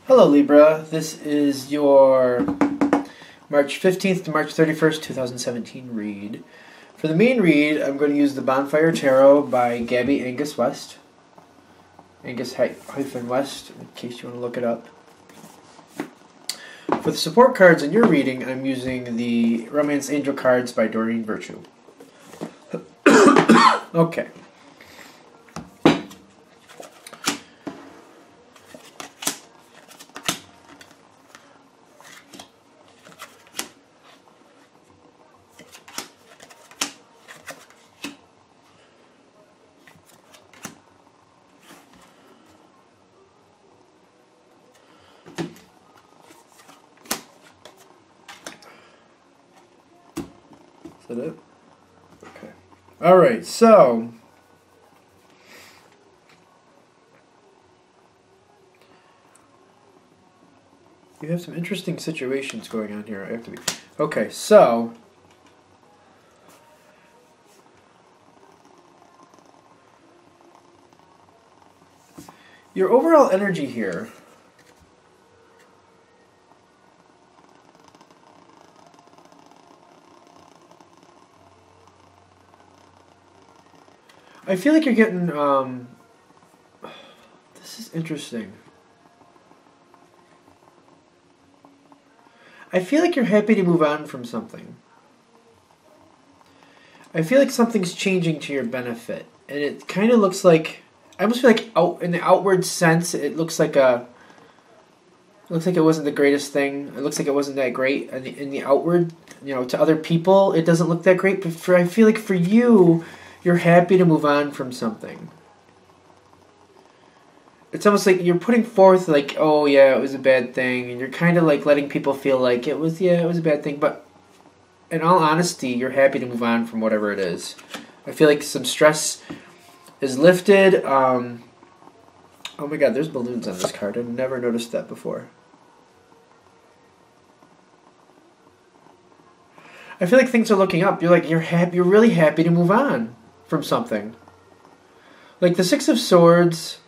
Hello Libra, this is your March 15th to March 31st, 2017 read. For the main read, I'm going to use the Bonfire Tarot by Gabby Angus West. Angus-West, in case you want to look it up. For the support cards in your reading, I'm using the Romance Angel cards by Doreen Virtue. Okay. Is that it? Okay. Alright, so you have some interesting situations going on here. I have to be okay, so your overall energy here I feel like you're getting, this is interesting. I feel like you're happy to move on from something. I feel like something's changing to your benefit. And it kind of looks like, I almost feel like in the outward sense, it looks like it wasn't the greatest thing. It looks like it wasn't that great. And in the outward, you know, to other people, it doesn't look that great. But I feel like for you, you're happy to move on from something. It's almost like you're putting forth like, oh yeah, it was a bad thing, and you're kind of like letting people feel like it was a bad thing, but in all honesty, you're happy to move on from whatever it is. I feel like some stress is lifted. Oh my god, there's balloons on this card. I've never noticed that before. I feel like things are looking up. You're like, you're really happy to move on from something. Like the Six of Swords,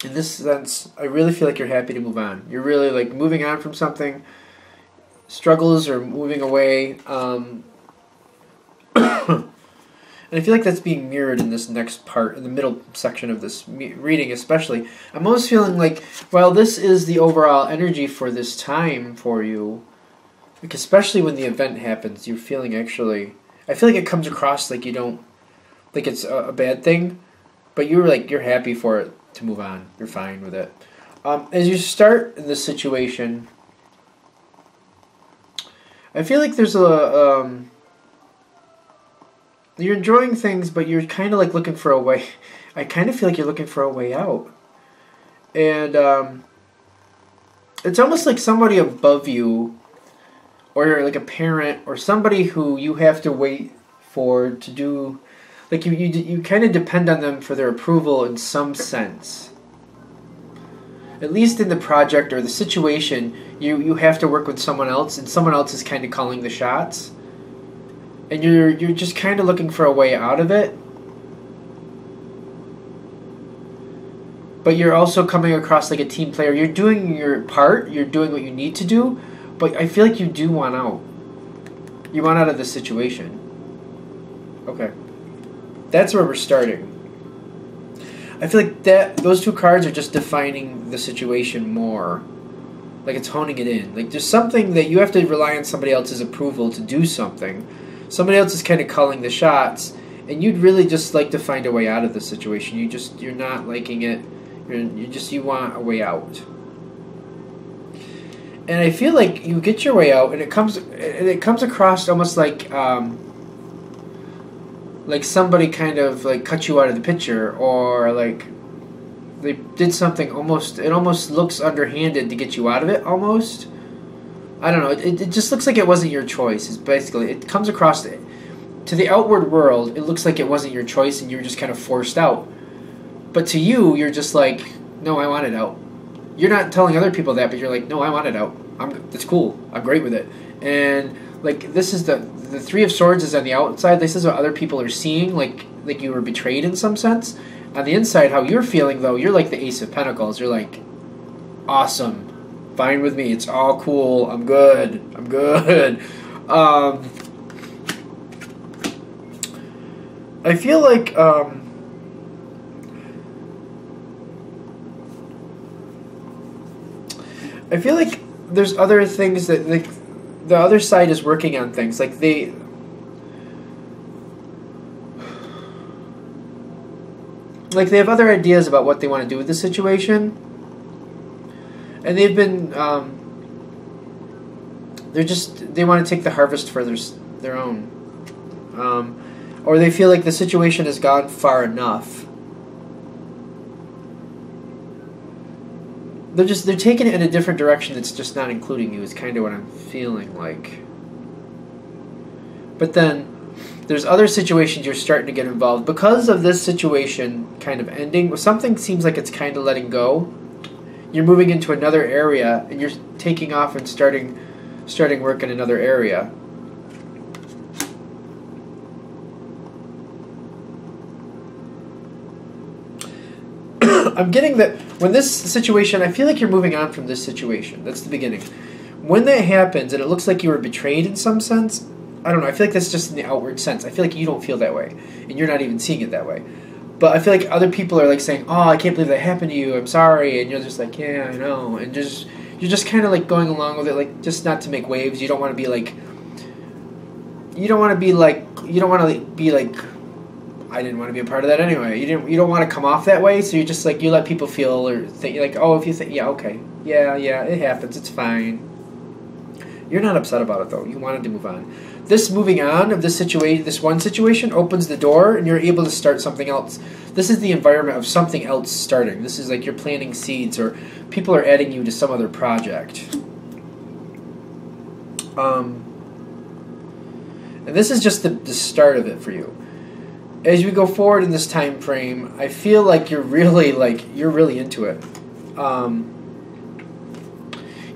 in this sense, I really feel like you're happy to move on. You're really like moving on from something. Struggles are moving away. And I feel like that's being mirrored in this next part, in the middle section of this reading especially. I'm almost feeling like, while this is the overall energy for this time for you, like especially when the event happens, you're feeling actually, I feel like it comes across like you don't, like it's a bad thing, but you're happy for it to move on. You're fine with it. As you start in this situation, I feel like there's you're enjoying things, but you're kind of like looking for a way. I kind of feel like you're looking for a way out. And it's almost like somebody above you, or like a parent, or somebody who you have to wait for to do, like you kind of depend on them for their approval in some sense. At least in the project or the situation, you have to work with someone else, and someone else is kind of calling the shots. And you're just kind of looking for a way out of it. But you're also coming across like a team player. You're doing your part, you're doing what you need to do, but I feel like you do want out. You want out of this situation. Okay. That's where we're starting. I feel like those two cards are just defining the situation more. Like it's honing it in. Like there's something that you have to rely on somebody else's approval to do something. Somebody else is kind of calling the shots, and you'd really just like to find a way out of the situation. You're not liking it. You want a way out. And I feel like you get your way out, and it comes across almost like somebody kind of like cut you out of the picture, or like they did something it almost looks underhanded to get you out of it almost. I don't know, it just looks like it wasn't your choice. It's basically, it comes across to the outward world, it looks like it wasn't your choice and you were just kind of forced out. But to you, you're just like, no, I want it out. You're not telling other people that, but you're like, no, I want it out. It's cool. I'm great with it. And like this is the Three of Swords is on the outside. This is what other people are seeing, like you were betrayed in some sense. On the inside, how you're feeling though, you're like the Ace of Pentacles. You're like, Awesome. Fine with me. It's all cool. I'm good. I'm good. I feel like there's other things that the other side is working on things. Like they have other ideas about what they want to do with the situation, and they've been they want to take the harvest for their own, or they feel like the situation has gone far enough. They're taking it in a different direction that's just not including you, is kind of what I'm feeling like. But then there's other situations you're starting to get involved. Because of this situation kind of ending, something seems like it's kind of letting go. You're moving into another area, and you're taking off and starting work in another area. I'm getting that when this situation, I feel like you're moving on from this situation. That's the beginning. When that happens, and it looks like you were betrayed in some sense, I don't know, I feel like that's just in the outward sense. I feel like you don't feel that way, and you're not even seeing it that way. But I feel like other people are like saying, "Oh, I can't believe that happened to you. I'm sorry," and you're just like, "Yeah, I know," and you're just kind of like going along with it, like just not to make waves. You don't want to be like, I didn't want to be a part of that anyway. You don't want to come off that way, so you're just like, you let people feel or think, like, oh, if you think, yeah, okay, yeah, it happens, it's fine. You're not upset about it though. You wanted to move on. This moving on of this situation, this one situation, opens the door, and you're able to start something else. This is the environment of something else starting. This is like you're planting seeds, or people are adding you to some other project. And this is just the start of it for you. As we go forward in this time frame, I feel like you're really into it.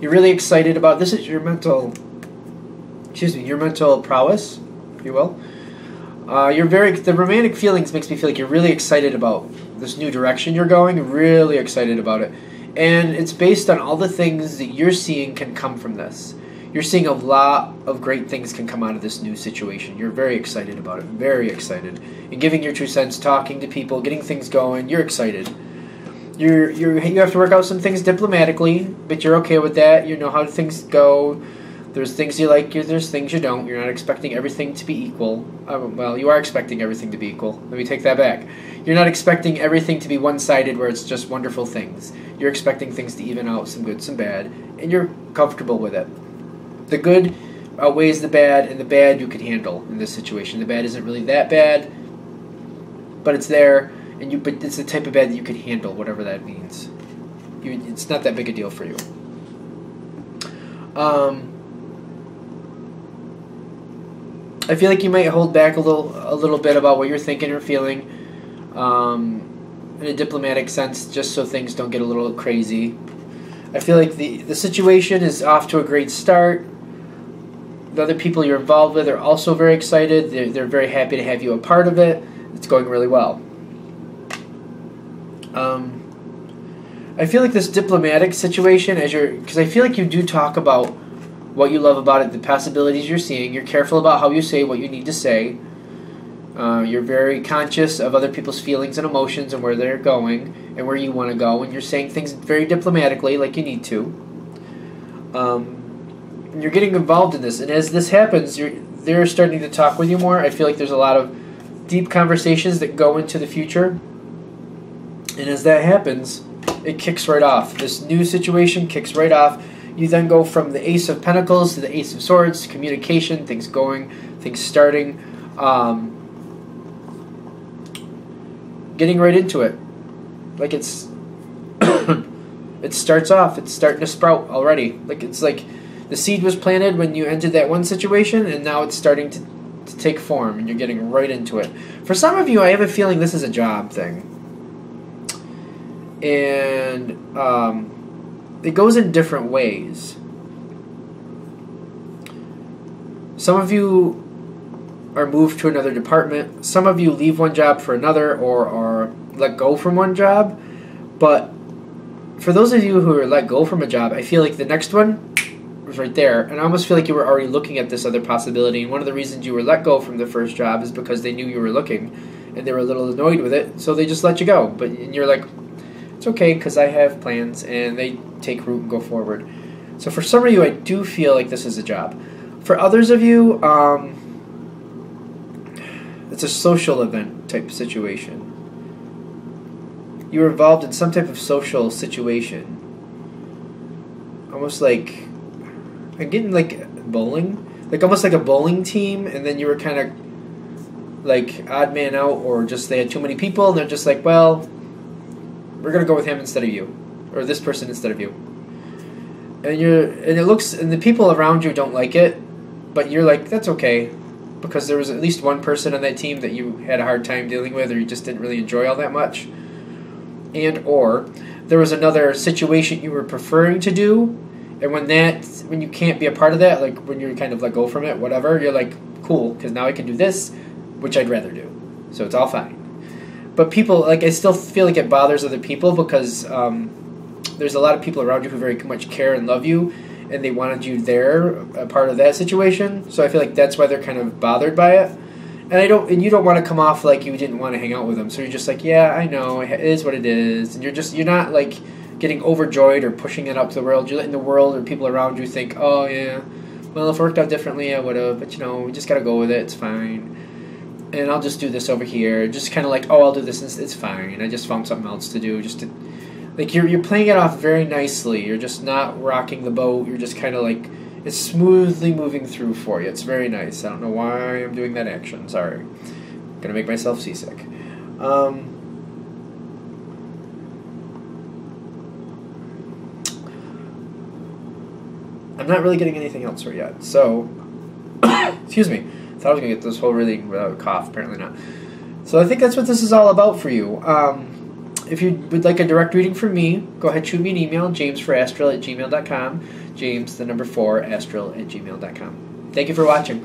You're really excited about this. Is your mental prowess, if you will. The romantic feelings makes me feel like you're really excited about this new direction you're going. Really excited about it, and it's based on all the things that you're seeing can come from this. You're seeing a lot of great things can come out of this new situation. You're very excited about it, very excited. And giving your 2 cents, talking to people, getting things going, you're excited. You have to work out some things diplomatically, but you're okay with that. You know how things go. There's things you like, there's things you don't. You're not expecting everything to be equal. Well, you are expecting everything to be equal. Let me take that back. You're not expecting everything to be one-sided where it's just wonderful things. You're expecting things to even out, some good, some bad, and you're comfortable with it. The good outweighs the bad, and the bad you could handle in this situation. The bad isn't really that bad, but it's there, but it's the type of bad that you could handle, whatever that means. It's not that big a deal for you. I feel like you might hold back a little bit about what you're thinking or feeling, in a diplomatic sense, just so things don't get a little crazy. I feel like the situation is off to a great start. The other people you're involved with are also very excited. They're very happy to have you a part of it. It's going really well. I feel like this diplomatic situation, because I feel like you do talk about what you love about it, the possibilities you're seeing. You're careful about how you say what you need to say. You're very conscious of other people's feelings and emotions and where they're going and where you want to go. And you're saying things very diplomatically, like you need to. You're getting involved in this, and as this happens, they're starting to talk with you more. I feel like there's a lot of deep conversations that go into the future, and as that happens, it kicks right off. This new situation kicks right off. You then go from the Ace of Pentacles to the Ace of Swords, communication, things going, things starting, getting right into it. Like it starts off, it's starting to sprout already. Like it's like the seed was planted when you entered that one situation, and now it's starting to take form, and you're getting right into it. For some of you, I have a feeling this is a job thing. And it goes in different ways. Some of you are moved to another department. Some of you leave one job for another, or are let go from one job. But for those of you who are let go from a job, I feel like the next one was right there, and I almost feel like you were already looking at this other possibility. And one of the reasons you were let go from the first job is because they knew you were looking, and they were a little annoyed with it, so they just let you go. But and you're like, it's okay because I have plans, and they take root and go forward. So for some of you, I do feel like this is a job. For others of you, it's a social event type situation. You were involved in some type of social situation. Almost like, I'm getting like bowling. Like almost like a bowling team, and then you were kind of like odd man out, or just they had too many people, and they're just like, well, we're going to go with him instead of you. Or this person instead of you. And the people around you don't like it, but you're like, that's okay. Because there was at least one person on that team that you had a hard time dealing with, or you just didn't really enjoy all that much. And or there was another situation you were preferring to do, and when you can't be a part of that, like when you're kind of let go from it, whatever, you're like, cool, because now I can do this, which I'd rather do. So it's all fine. But people, like, I still feel like it bothers other people because there's a lot of people around you who very much care and love you, and they wanted you there, a part of that situation. So I feel like that's why they're kind of bothered by it. And you don't want to come off like you didn't want to hang out with them. So you're just like, yeah, I know, it is what it is. And you're not like getting overjoyed or pushing it out to the world. You're letting the world or people around you think, oh yeah, well, if it worked out differently, I would have. But we just got to go with it. It's fine. And I'll just do this over here. Just kind of like, oh, I'll do this. It's fine. I just found something else to do. Like you're playing it off very nicely. You're just not rocking the boat. You're just kind of like, it's smoothly moving through for you. It's very nice. I don't know why I'm doing that action. Sorry. I'm going to make myself seasick. I'm not really getting anything else for yet. So, excuse me. I thought I was going to get this whole really cough. Apparently not. So I think that's what this is all about for you. If you would like a direct reading from me, go ahead, shoot me an email, james4astral@gmail.com. James, the number 4, astral@gmail.com. Thank you for watching.